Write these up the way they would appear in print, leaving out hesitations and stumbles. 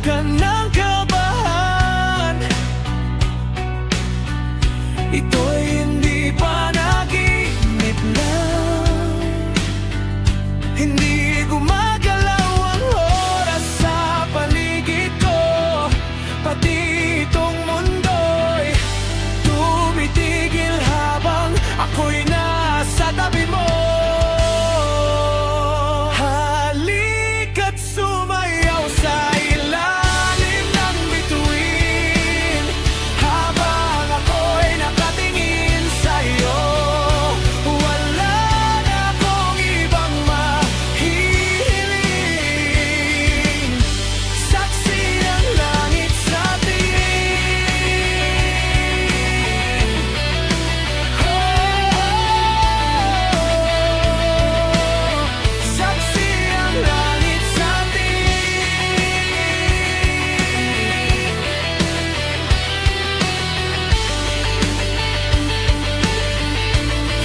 ka ng kabahan. Ito'y hindi panaginip lang. Hindi gumagalaw ang oras sa paligid ko, pati itong mundo'y tumitigil habang ako'y nasa tabi mo. Halika't sumayaw sa ilalim ng bituin, habang ako'y nakatingin sa'yo. Wala na akong ibang mahihiling, saksi ang langit sa tingin. Saksi ang langit sa tingin.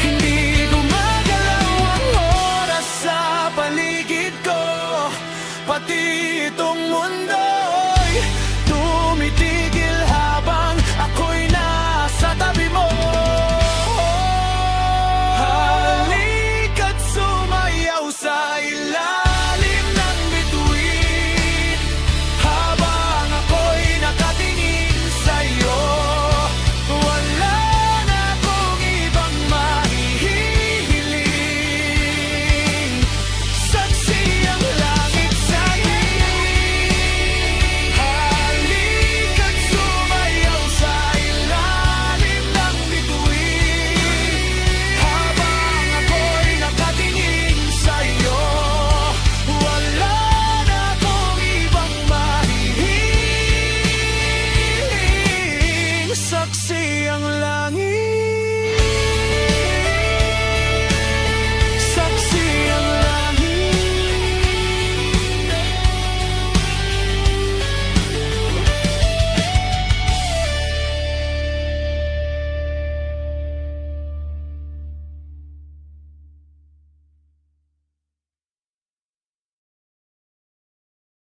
Hindi gumagalaw ang oras sa paligid ko, pati itong mundo